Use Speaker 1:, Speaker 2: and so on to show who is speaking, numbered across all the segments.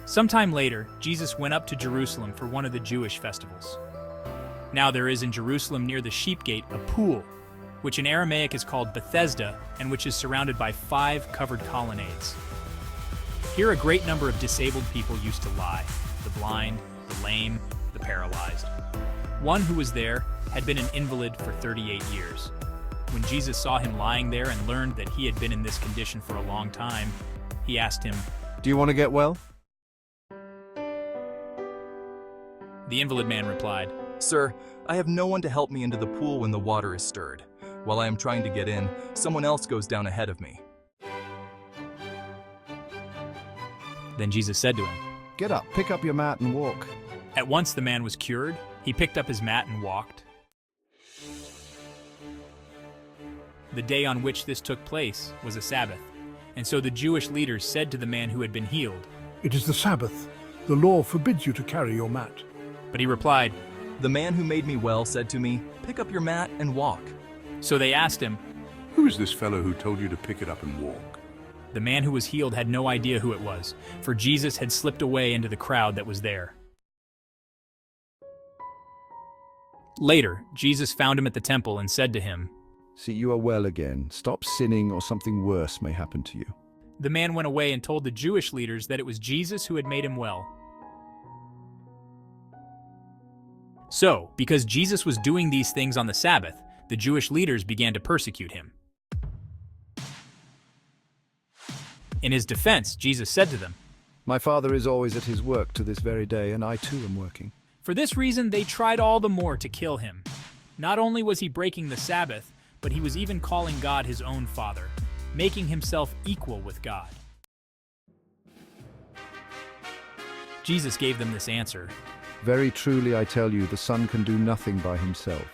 Speaker 1: Sometime later, Jesus went up to Jerusalem for one of the Jewish festivals. Now there is in Jerusalem near the Sheep Gate a pool, which in Aramaic is called Bethesda, and which is surrounded by 5 covered colonnades. Here a great number of disabled people used to lie: the blind, the lame, the paralyzed. One who was there had been an invalid for 38 years. When Jesus saw him lying there and learned that he had been in this condition for a long time, he asked him,
Speaker 2: "Do you want to get well?"
Speaker 1: The invalid man replied,
Speaker 3: "Sir, I have no one to help me into the pool when the water is stirred. While I am trying to get in, someone else goes down ahead of me."
Speaker 1: Then Jesus said to him,
Speaker 2: "Get up, pick up your mat and walk."
Speaker 1: At once the man was cured. He picked up his mat and walked. The day on which this took place was a Sabbath, and so the Jewish leaders said to the man who had been healed,
Speaker 4: "It is the Sabbath. The law forbids you to carry your mat."
Speaker 1: but he replied,
Speaker 3: The man who made me well said to me, "Pick up your mat and walk."
Speaker 1: So they asked him.
Speaker 5: Who is this fellow who told you to pick it up and walk?
Speaker 1: The man who was healed had no idea who it was, for Jesus had slipped away into the crowd that was there. Later, Jesus found him at the temple and said to him,
Speaker 2: "See, you are well again. Stop sinning or something worse may happen to you."
Speaker 1: The man went away and told the Jewish leaders that it was Jesus who had made him well. So, because Jesus was doing these things on the Sabbath, the Jewish leaders began to persecute him. In his defense, Jesus said to them,
Speaker 2: "My Father is always at his work to this very day, and I too am working."
Speaker 1: For this reason, they tried all the more to kill him. Not only was he breaking the Sabbath, but he was even calling God his own Father, making himself equal with God. Jesus gave them this answer.
Speaker 2: "Very truly I tell you, the Son can do nothing by himself.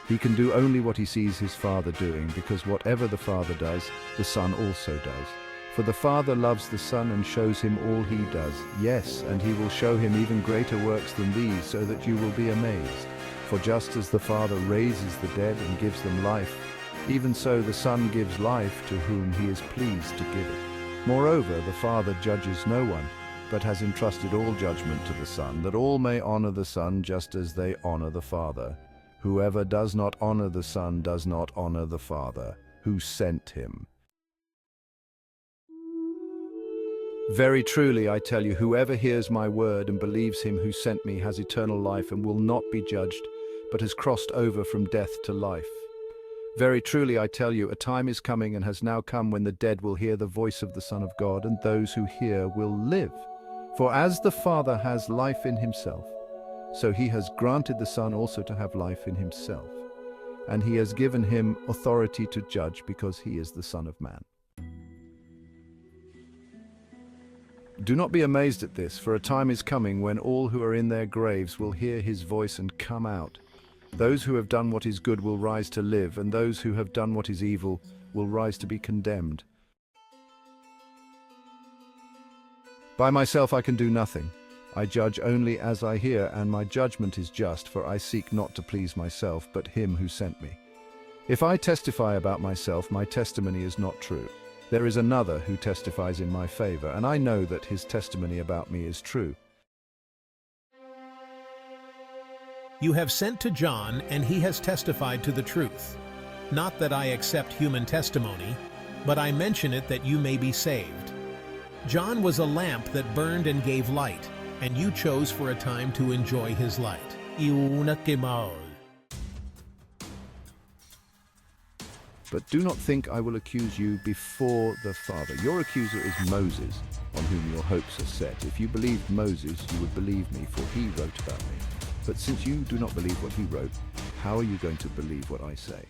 Speaker 2: He can do only what he sees his Father doing, because whatever the Father does, the Son also does. For the Father loves the Son and shows him all he does. Yes, and he will show him even greater works than these, so that you will be amazed. For just as the Father raises the dead and gives them life, even so the Son gives life to whom he is pleased to give it. Moreover, the Father judges no one, but has entrusted all judgment to the Son, that all may honor the Son just as they honor the Father. Whoever does not honor the Son does not honor the Father, who sent him. Very truly I tell you, whoever hears my word and believes him who sent me has eternal life and will not be judged, but has crossed over from death to life. Very truly I tell you, a time is coming and has now come when the dead will hear the voice of the Son of God, and those who hear will live. For as the Father has life in himself, so he has granted the Son also to have life in himself. And he has given him authority to judge, because he is the Son of Man. Do not be amazed at this, for a time is coming when all who are in their graves will hear his voice and come out. Those who have done what is good will rise to live, and those who have done what is evil will rise to be condemned. By myself I can do nothing. I judge only as I hear, and my judgment is just, for I seek not to please myself, but him who sent me. If I testify about myself, my testimony is not true. There is another who testifies in my favor, and I know that his testimony about me is true.
Speaker 6: You have sent to John, and he has testified to the truth. Not that I accept human testimony, but I mention it that you may be saved. John was a lamp that burned and gave light, and you chose for a time to enjoy his light.
Speaker 2: But do not think I will accuse you before the Father. Your accuser is Moses, on whom your hopes are set. If you believed Moses, you would believe me, for he wrote about me. But since you do not believe what he wrote, how are you going to believe what I say?